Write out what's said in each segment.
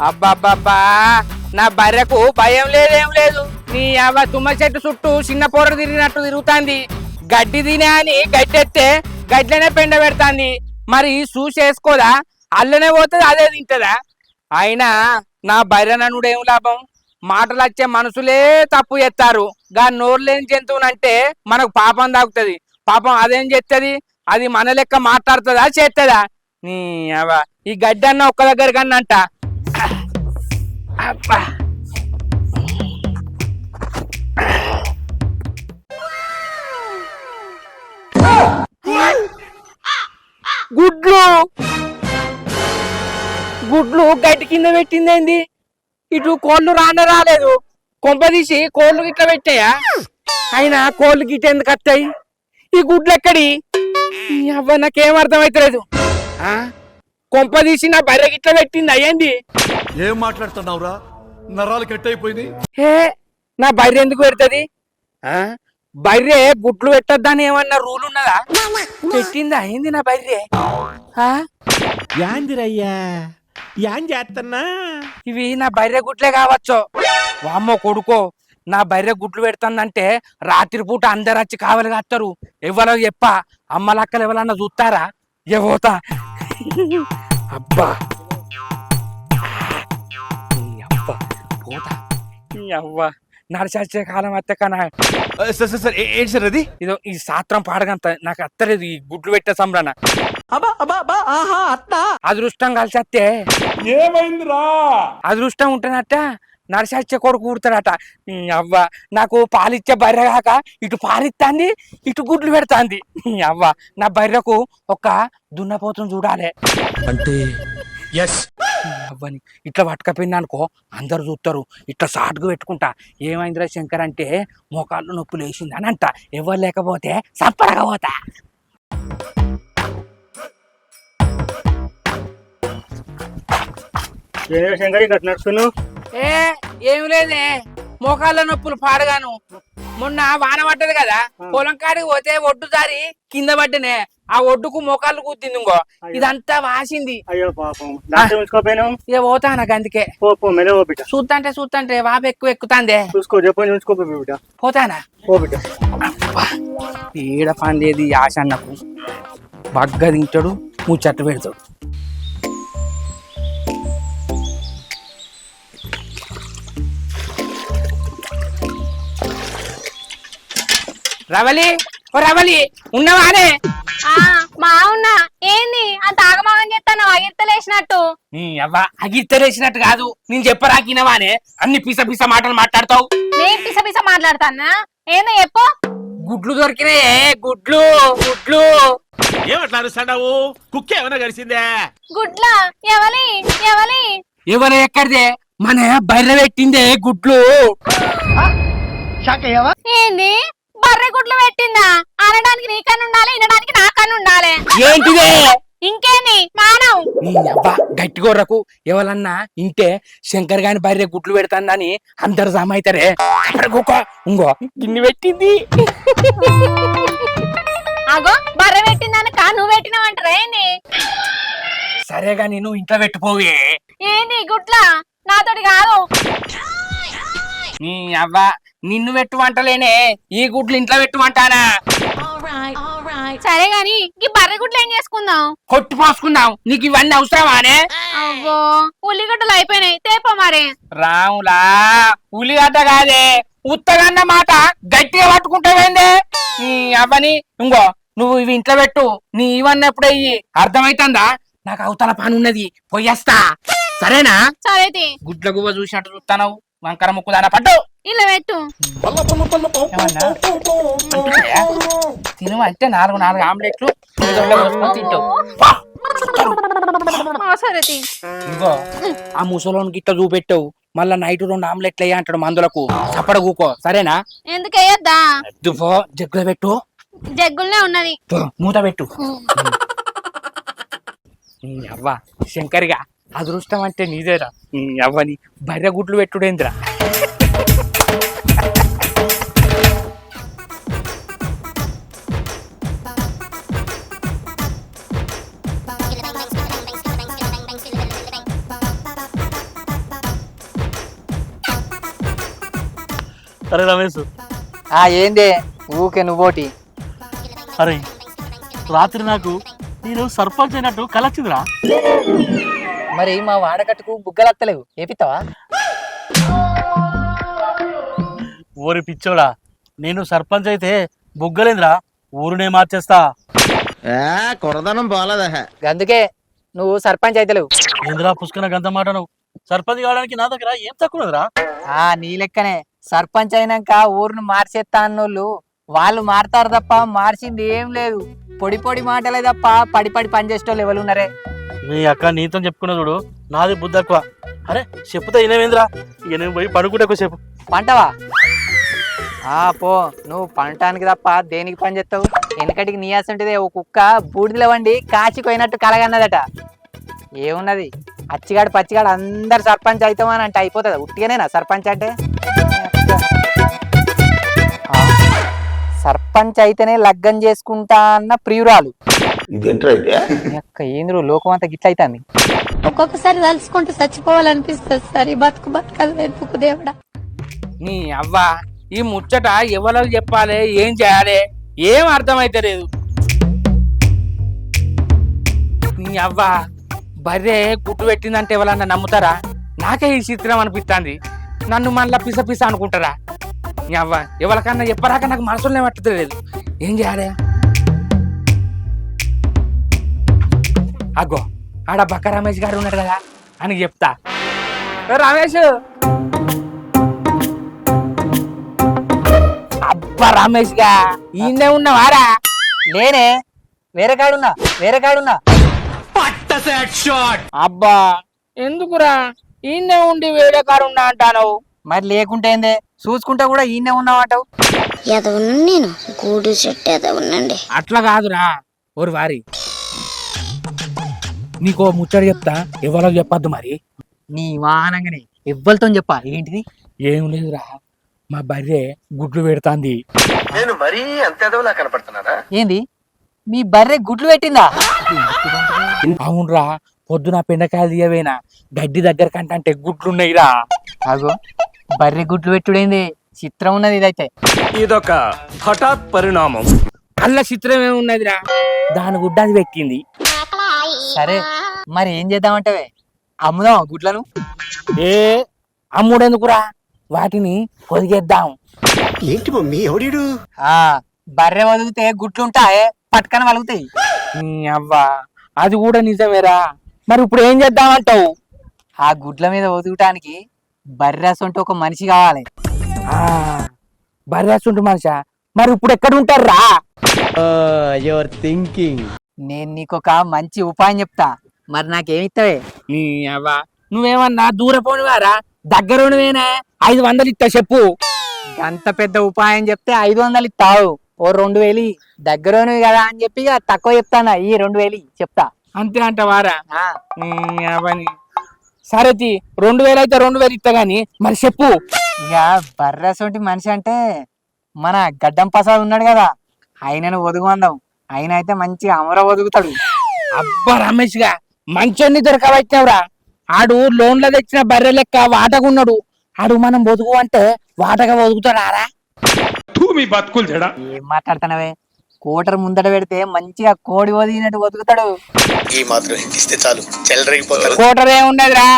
అబ్బాబ్బా నా బర్రెకు భయం లేదేం లేదు. నీ అవ్వ తుమ్మ చెట్టు చుట్టూ చిన్న పొర తిరిగినట్టు తిరుగుతాంది. గడ్డి తినే అని గడ్డెత్తే గడ్డనే పెండ పెడతాంది. మరి చూసేసుకోదా? అల్లనే పోతుంది, అదే తింటదా? అయినా నా బర్రెననుడు ఏం లాభం? మాటలు వచ్చే మనుషులే తప్పు చేస్తారు. గా నోరు లేని జంతువునంటే మనకు పాపం తాగుతుంది. పాపం అదేం చేస్తుంది? అది మన లెక్క మాట్లాడుతుందా చేస్తుందా? నీ అవ్వ ఈ గడ్డి అన్న ఒక్క దగ్గర కన్నంట. అబ్బా గుడ్లు గుడ్లు గడ్డి కింద పెట్టిందేంది? ఇటు కోళ్ళు రాలేదు. కొంప తీసి కోళ్ళు గిట్ల పెట్టాయా? అయినా కోళ్ళు గిట్ట ఎందుకు వస్తాయి? ఈ గుడ్లు ఎక్కడి? అవ్వ నాకేం అర్థమైతలేదు. కొంప తీసి నా బర్రె గిట్ల పెట్టింది అయ్యింది. ఏం మాట్లాడుతున్నావురా? నరాలు కట్ అయిపోయింది. నా బర్రె ఎందుకు పెడుతుంది? బర్రె గుడ్లు పెట్టొద్దని ఏమన్నా రూల్ ఉన్నదా? పెట్టింది అయింది నా బర్రె. యాందిరయ్యా యాం చేస్తున్నా? ఇవి నా బర్రె గుడ్లే కావచ్చు. వామ్మో కొడుకో, నా బర్రె గుడ్లు పెడుతుందంటే రాత్రిపూట అందరు వచ్చి కావలి కాస్తారు. ఎవరో చెప్ప అమ్మలక్కలు ఎవరన్నా చూస్తారా? పోతా. అబ్బా పోతా. అవ్వ నడిచే కాలం అత్తే కన్నా ఏంటి సార్ అది? ఇదో ఈ సాత్రం పాడగంత నాకు అత్తలేదు. ఈ గుడ్లు పెట్టే సంబరణ అదృష్టం కలిసి అత్తే ఏమైందిరా? అదృష్టం ఉంటేనట నడిచే కొడుకు కూడతాడట. అవ్వ నాకు పాలిచ్చే బర్రె కాక ఇటు పాలిస్తాంది, ఇటు గుడ్లు పెడతాంది. అవ్వ నా బర్రెకు ఒక దున్నపోతును చూడాలి అంటే అవ్వని ఇట్లా పట్టుకపోయింది అనుకో అందరు చూస్తారు. ఇట్లా సాటుకు పెట్టుకుంటా. ఏమైందిరా శంకర్ అంటే మోకాళ్ళు నొప్పి లేచింది అని అంట. ఎవరు లేకపోతే సంపరగా పోతా. ఏమి లేదే, మోకాళ్ళ నొప్పులు పాడగాను. మొన్న వాన పడ్డది కదా, పొలం కాడికి పోతే ఒడ్డు జారి కింద పడ్డనే. ఆ ఒడ్డుకు మోకాళ్ళు కూర్చింది. ఇంకో ఇదంతా వాసింది. ఇక పోతా నాకు అందుకే. చూస్తుంటే వాప ఎక్కుతాందే. పోతానా? ఏడ పని లేదు ఈ ఆశ అన్నకు. బగ్గ తింటాడు, ముచ్చట్టు పెడతాడు. రవలి, ఓ రవలి ఉన్నవానే? మావున్నా. ఏంది అంత ఆగమాగం చేస్తాను? అగిర్తలేసినట్టు. అవ్వ అగిర్తలేసినట్టు కాదు, నేను చెప్పరాకినవానే అన్ని పిస పిస మాటలు మాట్లాడతావు. నేను పిస పిస మాట్లాడతానా? ఏందో చెప్పు. గుడ్లు దొరికినాయే, గుడ్లు గుడ్లు. ఏమట్లాడు సడావు? కుక్క ఏమైనా గడిచిందే? గుడ్లా? ఎవలి ఎవలి? ఎవరు ఎక్కడిదే? మన బర్రె పెట్టిందే గుడ్లు. ఏంది బర్రె గుడ్లు పెట్టిందా? అనడానికి నీ కన్ను ఉండాలి, వినడానికి నా కన్ను ఉండాలి. ఏంటిదే? ఇంకేంది మానవ్? నీ అబ్బా గట్టి గొర్రకు ఎవరన్నా ఇంటే శంకర్ గాని బర్రె గుడ్లు పెడతాందని అందరు జమ అవుతారే. ఇంకో గిన్నె పెట్టింది. అగో బర్రె పెట్టిందనక నువ్వు పెట్టినావంటారా ఏంది? సరేగా నేను ఇంట్లో పెట్టిపోవే. ఏంది గుడ్లా? నాతోటి కాదు. నీ అవ్వ నిన్ను పెట్టుమంటలేనే, ఈ గుడ్లు ఇంట్లో పెట్టుమంటానా? సరే గాని ఈ బర్రె గుడ్లు ఏం చేసుకుందాం? కొట్టు పోసుకుందాం. నీకు ఇవన్నీ అవసరమానే? అవ్వో ఉల్లిగడ్డలు అయిపోయినాయి, తేపో మరి. రాములా, ఉల్లిగడ్డ కాదే ఉత్తగన్న మాట గట్టిగా పట్టుకుంటావేందే? నీ అవ్వని ఇంకో నువ్వు ఇవి ఇంట్లో పెట్టు. నీ ఇవన్నీ ఎప్పుడు అయ్యి అర్థమైతుందా? నాకు అవతల పని ఉన్నది, పోయేస్తా. సరేనా? సరే గుడ్ల గువ్వ చూసినట్టు చూస్తావు. వంకర ముక్కు దాన పడ్డు. ఇలా పెట్టు. తిను అంటే నాలుగు ఆమ్లెట్లు తింటావు. ఇగో ఆ ముసలోని గిట్ట చూపెట్టావు. మళ్ళా నైట్ 2 ఆమ్లెట్లు అయ్యా అంటాడు మందులకు. చప్పడ కూకో. సరేనా? ఎందుకు వేయద్దా? జగ్గులో పెట్టు. జగ్గులనే ఉన్నది. మూత పెట్టు. అవ్వ శంకర్గా అదృష్టం అంటే నీదేరా. అవ్వని బర్రె గుడ్లు పెట్టుడేంద్రా. అరే రమేష్, ఏందే ఊకే నువ్వోటి. అరే రాత్రి నాకు నేను సర్పంచ్ అయినట్టు కలొచ్చిందిరా. మరి మా వాడకట్టుకు బుగ్గలు వస్తలేవు, ఏపిస్తావా? ఊరి పిచ్చోడా, నేను సర్పంచ్ అయితే బుగ్గలేంద్రా, ఊరునే మార్చేస్తా. కొరదనం బాలేదా? అందుకే నువ్వు సర్పంచ్ అయితలేవు. ఏంద్రా పుష్కన గంత మాట నువ్వు? సర్పంచ్ కావడానికి నా దగ్గర ఏం తక్కువరా? నీ లెక్కనే సర్పంచ్ అయినాక ఊరును మార్చేస్తా అన్నోళ్ళు వాళ్ళు మారతారు తప్ప మార్చింది ఏం లేదు. పొడి పొడి మాటలే తప్ప పడి పడి పని చేసేటోళ్ళు ఎవరు ఉన్నారే? మీ అక్క నీతో చెప్పుకున్న చూడు, నాది బుద్ధి ఎక్కువ. అరే చెప్పుతా ఇనేవేంద్రా, ఇక నేను పోయి పడుకుంటే చెప్పు. పంటవా? పో, నువ్వు పంటానికి తప్ప దేనికి పని చేస్తావు? వెనకటికి నీయాసంటిదే ఓ కుక్క బూడిదల వండి కాచిపోయినట్టు కలగన్నదట. ఏమున్నది, అచ్చిగాడు పచ్చిగాడు అందరు సర్పంచ్ అవుతామని అంటే అయిపోతుందా? ఉట్టిగానేనా సర్పంచ్ అంటే? సర్పంచ్ అయితేనే లగ్గం చేసుకుంటా అన్న ప్రియురాలు. ఏంద్రు లోకం అంతా గిట్ల అవుతుంది. ఒక్కొక్కసారి తలుచుకుంటూ చచ్చిపోవాలనిపిస్తుంది సార్. ఈ బతుకు బతకదు వెతుకు దేవుడా. నీ అవ్వ ఈ ముచ్చట ఎవరికి చెప్పాలి, ఏం చేయాలి ఏం అర్థమైతే లేదు. నీ అవ్వ బర్రె గుట్టు పెట్టిందంటే ఎవరన్నా నమ్ముతారా? నాకే ఈ చిత్రం అనిపిస్తుంది. నన్ను మళ్ళా పిస పిస అనుకుంటారా? నీ అవ్వ ఎవరికన్నా చెప్పరాక నాకు మనసులోనే పట్టలేదు. ఏం చేయాలి? అగ్గో ఆడ బక్క రమేష్ గారు ఉన్నాడు కదా అని చెప్తా. రమేష్, అబ్బా రమేష్ గా ఈయనే ఉన్నావారా? లేనే, వేరే కాడున్నా. అబ్బా ఎందుకురా ఈయనే ఉండి వేరే కాడున్నా అంటావు? మరి లేకుంటే ఏందే, చూసుకుంటా కూడా ఈయనే ఉన్నావు. నేను గూడు చెట్టు ఎదవునండి. అట్లా కాదురా ఓరు వారి, నీకో ముచ్చట చెప్తా, ఎవరికి చెప్పద్దు. మరి నీ వాహనంగానే ఎవ్వరితో చెప్పా. ఏంటిది? ఏం లేదురా, మా బర్రె గుడ్లు పెడతాంది. నేను మరీ అంత ఎదవలా కనపడుతున్నారా? ఏంది, మీ బర్రె గుడ్లు పెట్టిందా? అవునరా, పొద్దున పెండకాయలు తీయవేనా గడ్డి దగ్గర కంటే గుడ్లున్నాయిరా. అగో బర్రె గుడ్లు పెట్టుడేంది, చిత్రం ఉన్నది. ఇదైతే ఇదొక హఠాత్ పరిణామం. అల్ల చిత్రం ఏమున్నదిరా, దాని గుడ్డ అది పెట్టింది. సరే మరి ఏం చేద్దామంటే, అమ్ముదాం గుడ్లను? అమ్ముడెందుకురా, వాటిని పొదిగేద్దాం. ఏంటి మమ్మీ ఎవడీడు? బర్రె వదిలితే గుడ్లుంటాయి, పట్టుకని వలుగుతాయి. అవ్వా అది కూడా నిజమేరా. మరి ఇప్పుడు ఏం చేద్దామంటావు? ఆ గుడ్ల మీద ఒదుగటానికి బర్రెసంటూ ఒక మనిషి కావాలి. బర్రెసంటూ మనిషా? మరి ఇప్పుడు ఎక్కడ ఉంటారా? Your thinking. నేను నీకొక మంచి ఉపాయం చెప్తా, మరి నాకేమిస్తావే? అవ్వా నువ్వేమన్నా దూరపోనివారా? దగ్గరవేనా? 500 ఇస్తా చెప్పు. అంత పెద్ద ఉపాయం చెప్తే 500 ఇస్తావు. ఓ 2000 దగ్గరవి కదా అని చెప్పి తక్కువ చెప్తానా, ఈ 2000 చెప్తా. అంతే అంటవారా? సరే 2000 అయితే 2000 ఇస్తా గాని మరి చెప్పు. ఇక బర్రెసంటి మనిషి అంటే మన గడ్డం ప్రసాద్ ఉన్నాడు కదా, ఆయనను ఒదుగుందాం. ఆయన అయితే మంచిగా అమర ఒదుగుతాడు. అబ్బా రమేష్ గా మంచోన్ని దొరకవచ్చినవురా. ఆడు లోన్లో తెచ్చిన బర్రె లెక్క వాటగున్నాడు. ఆడు మనం ఒదుగు అంటే వాటగా ఒదుగుతాడా? ఏం మాట్లాడుతున్నావే? కోటర్ ముందట పెడితే మంచిగా కోడి ఒదిగినట్టు ఒదుగుతాడు. ఈ మాత్రం ఇస్తే చాలు, చెల్లరగిపోతారు. కోటర్ ఏమున్నదిరా,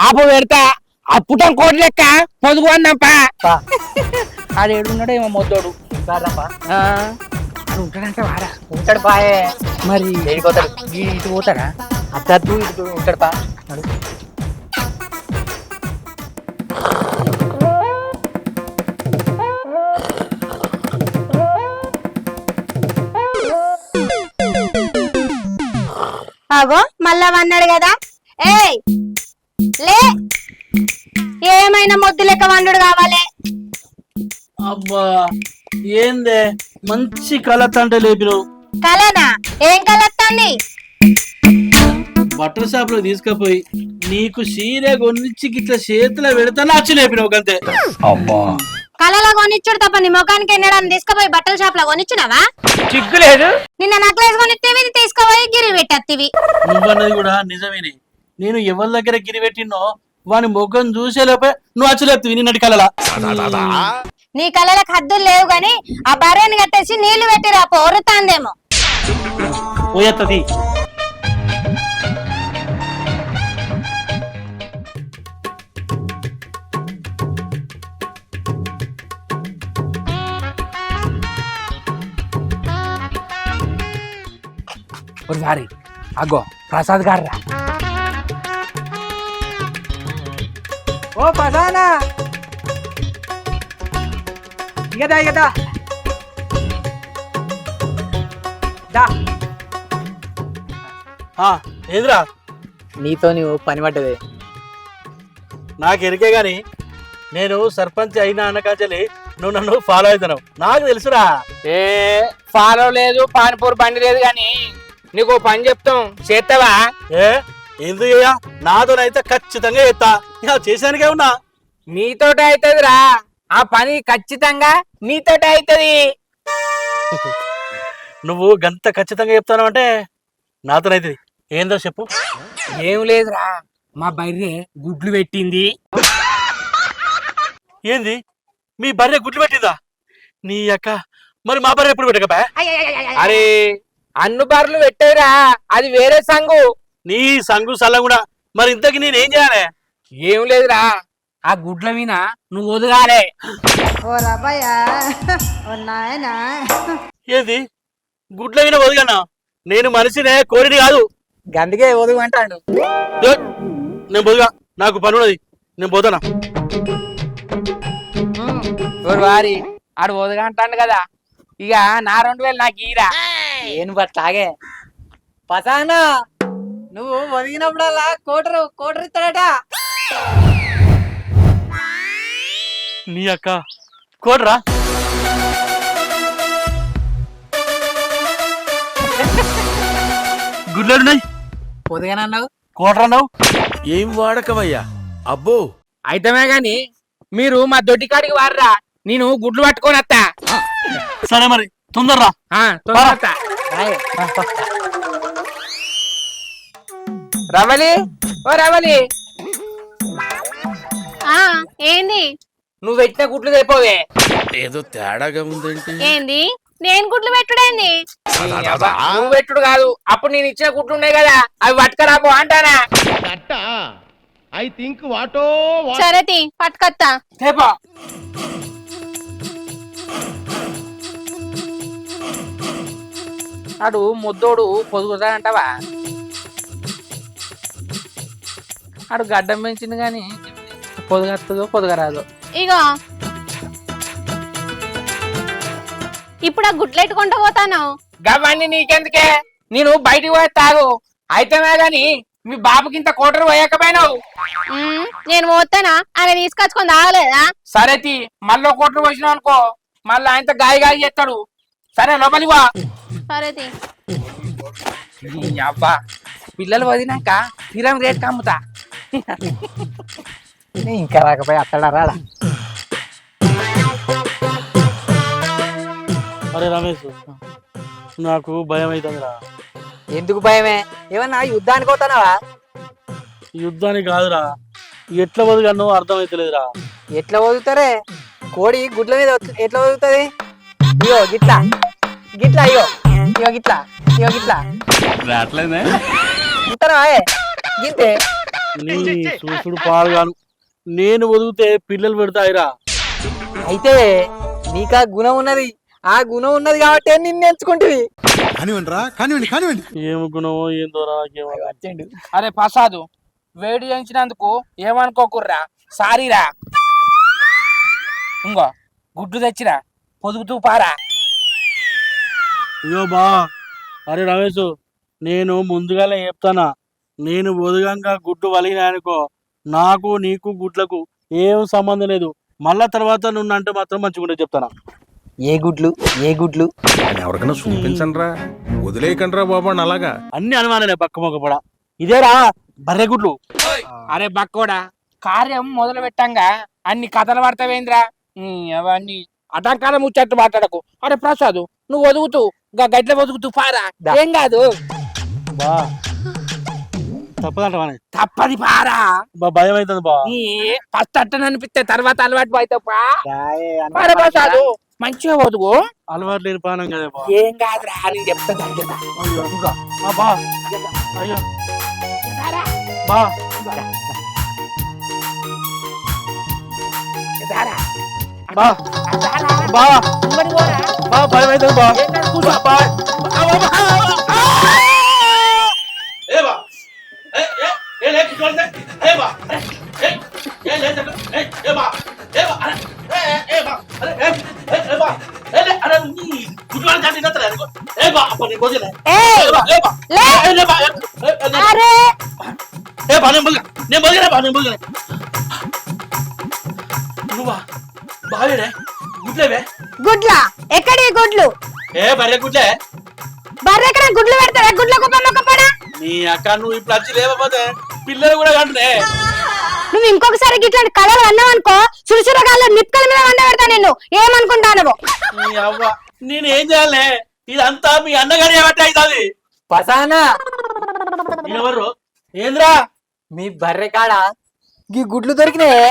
ఆపు పెడతా అప్పుటం కోటి లెక్క పొదుగు అన్నాపా. ఆడు ఏడున్నాడు ఏమో మొద్దోడు. ఉంటాడంటే వారా? ఉంటాడు పాయే. మరి వెళ్ళిపోతాడు. ఇటు పోతాడా? అద్దద్దు ఇటు ఉంటాడు పా. అగో మళ్ళా అన్నాడు కదా, ఏయ్ లే, ఏమైనా మొద్దు లెక్క వండు కావాలి. అబ్బా ఏందే మంచి కలతంటే లేపినావు. కలనా? ఏం కలత్తాంది? బట్టల షాప్ లో తీసుకుపోయి నీకు చీర కొనిచ్చి ఇట్లా చేతిలో పెడతా నచ్చి లేపినావు అంతే. కలలో కొనిచ్చుడు తప్ప నీ ముఖానికి ఎన్నడాన్ని తీసుకుపోయి బట్టల షాప్ లో కొనిచ్చునావా? చిక్కులేదు. నిన్న నక్లెస్ కొనిస్తేవి తీసుకుపోయి గిరి పెట్టేవి. నువ్వన్నది కూడా నిజమేనే. నేను ఎవరి దగ్గర గిరి పెట్టినో వాని ముఖం చూసేలోపే నువ్వు అచ్చలేపుతావు నిన్నటి కలలా. నీ కళ్ళలకు హద్దులు లేవు గాని ఆ బర్రెని కట్టేసి నీళ్లు పెట్టిరా పోరుతాందేమో. పోయేత్తది. ఒకసారి అగో ప్రసాద్ గారు రా. ఓ ప్రసాదా ఇగదా ఇగదా దా. ఏంద్రా నీతో నువ్వు పని పడ్డది. నాకు ఎరికే గాని నేను సర్పంచ్ అయినా అన్నకాంచలి నువ్వు నన్ను ఫాలో అవుతున్నావు నాకు తెలుసురా. ఏ ఫాలో లేదు పానిపూరి బండి లేదు గాని నీకు పని చెప్తాం చేస్తావా? ఏ ఎందుకయ్యా నాతోనైతే ఖచ్చితంగా చేస్తా. ఇక చేసానికే ఉన్నా. నీతోటి అవుతుందిరా ఆ పని, ఖచ్చితంగా నీతోటి అవుతుంది. నువ్వు గంత ఖచ్చితంగా చెప్తాను అంటే నాతోనైతుంది. ఏందో చెప్పు. ఏం లేదురా మా బర్రె గుడ్లు పెట్టింది. ఏంది మీ బర్రె గుడ్లు పెట్టిందా? నీ అక్క మరి మా బర్రె ఎప్పుడు పెట్టకబా? అరే అన్ను బర్రెలు పెట్టారా, అది వేరే సంగు. నీ సంగు సల్ల కూడా. మరి ఇంతకి నేనేం చేయాలి? ఏం లేదురా ఆ గుడ్ల మీద నువ్వు వదగాలే. ఏంది గుడ్ల మీద వదిగన్నా? నేను మనిషినే, కోరిని కాదు. గందుకే వదగమంటాడు. నేను బొదుగా, నాకు పని ఉన్నది, నేను పోతానా. వారి ఆడు వదగా అంటాడు కదా, ఇక నా 2000 నాకు ఈరా. ఏను బట్లాగే పసానా నువ్వు ఒదిగినప్పుడల్లా కోటరు ఇస్తాడట. నీ అక్క కోటరా? గుడ్లున్నాయి పొదిగానన్నావు కోటరన్నావు. ఏం వాడకమయ్యా అబ్బో. అయితమే గాని మీరు మా దొడ్డికాడికి వారరా, నేను గుడ్లు పట్టుకొని వస్తా. సరే మరి తొందరరా. వస్తా. రవలి ఓ రవలి, ఏంది నువ్వు పెట్టిన గుడ్లు తెపోవే. ఏదో తేడాగా ఉందేంటి? ఏంది నేను గుడ్లు పెట్టుడేంది? నువ్వు పెట్టుడు కాదు, అప్పుడు నేను ఇచ్చిన గుడ్లు ఉన్నాయి కదా అవి పట్టుకరాపో అంటానా. సరేతి పట్టుకత్తా. తెపో. అడు ముద్దోడు పొదుగుతాడంటావా? అడు గడ్డం పెంచింది కానీ పొదుగత్తదో పొదుగరాదో. ఇగో ఇప్పుడు ఆ గుడ్లు ఎట్టుకుంటూ పోతాను. గవన్నీ నీకెందుకే, నేను బయటికి పోయి తాగు. అయితేమే గాని మీ బాబుకి ఇంత కోటరు పోయకపోయినావు. నేను పోతానా ఆయన తీసుకొచ్చుకొని తాగలేదా? సరే తీ, మళ్ళీ కోటరు పోసినావు అనుకో మళ్ళీ ఆయనతో గాయ చేస్తాడు. సరే లోపలికి వా. సరేతి. అబ్బా పిల్లలు వదినాక తీరం రేట్ కమ్ముతా. ఇంకా రాకపోయి అత్తడా రాడా. అరే రమేష్, నాకు భయం అవుతుందిరా. ఎందుకు భయమే? ఏమన్నా యుద్ధానికి పోతానావా? యుద్ధానికి కాదురా, ఎట్లా వదిగానో అర్థమైతలేదురా. ఎట్లా వదులుతారే? కోడి గుడ్ల మీద ఎట్లా వదులుతుంది? ఇగో గిట్లా గిట్లా, ఇగో ఇగో గిట్లా, ఇగో గిట్లా ఇంతరా గింతే. నీ చూసుడు పాడుగాను, నేను వదిలితే పిల్లలు పెడతాయిరా. అయితే నీకా గుణం ఉన్నది, ఆ గుణం ఉన్నది కాబట్టి నిన్ను ఎంచుకుంటుంది. ఏమి గుణమో ఏందోరా. వచ్చేండు. అరే ప్రసాదు, వేడి చేయించినందుకు ఏమనుకోకుర్రా, సారీరా. ఇంకో గుడ్డు తెచ్చిరా, పొదుగుతూ పారా. అయ్యో బా. అరే రమేష్, నేను ముందుగానే చెప్తానా, నేను వదగంగా గుడ్డు వలిగినాయనుకో నాకు నీకు గుడ్లకు ఏం సంబంధం లేదు. మళ్ళా తర్వాత నువ్వు అంటే మాత్రం మంచిగా చెప్తానా. ఏ గుడ్లు ఏ గుడ్లు ఎవరికైనా చూపించండి రా, వదిలేయకండి రా బాబు. అలాగా అన్ని అనుమాననే పక్క మొక్కపడా. ఇదేరా బర్రె గుడ్లు. అరే బక్కోడా, కార్యం మొదలు పెట్టంగా అన్ని కథలు పడతావేంద్రా. అవన్నీ అటంకాల ముచ్చట్టు మాట్లాడకు. అరే ప్రసాదు, నువ్వు వదుగుతూ గడ్ల వదుగుతూ పారా, ఏం కాదు. బా తప్పదంటవానే తప్పది పారా భయం అవుతుంది బా నీ ఫస్ట్ అట్టని అనిపిస్తే తర్వాత అలవాటు అవుతావు ప్రసాదు మంచిగా వదుగు అలవాటు లేని పానం కదా బా ఏం కాదురా నేను చెప్తా తగ్గదా అయ్యో ఇంకా బా అయ్యో బా బా బా బా భయం అవుతుంది బా బా ఏయ్, లే. అరే నువ్వా బావేనే గుడ్లేవే గుడ్ల ఎక్కడి గుడ్లు ఏ బర్రె గుడ్లే బర్రెక్కడ గుడ్లు పెడతారా గుడ్ల కుప్పడా నీ అక్క నువ్వు ఇప్పుడు వచ్చి లేకపోతే పిల్లలు కూడా కంటునే నువ్వు ఇంకొకసారి ఇట్లాంటి కళలు అన్నావు అనుకో సురుసురగాల్లో నిప్పుల మీద వండ పెడతా నేను ఏమనుకుంటానవో నీ అవ్వ నేను ఏం చేయాలి ఇదంతా మీ అన్నగారి ఏమంటే అవుతుంది పసానా ఎవరు ఏంద్రా మీ బర్రె కాడ ఈ గుడ్లు దొరికినాయి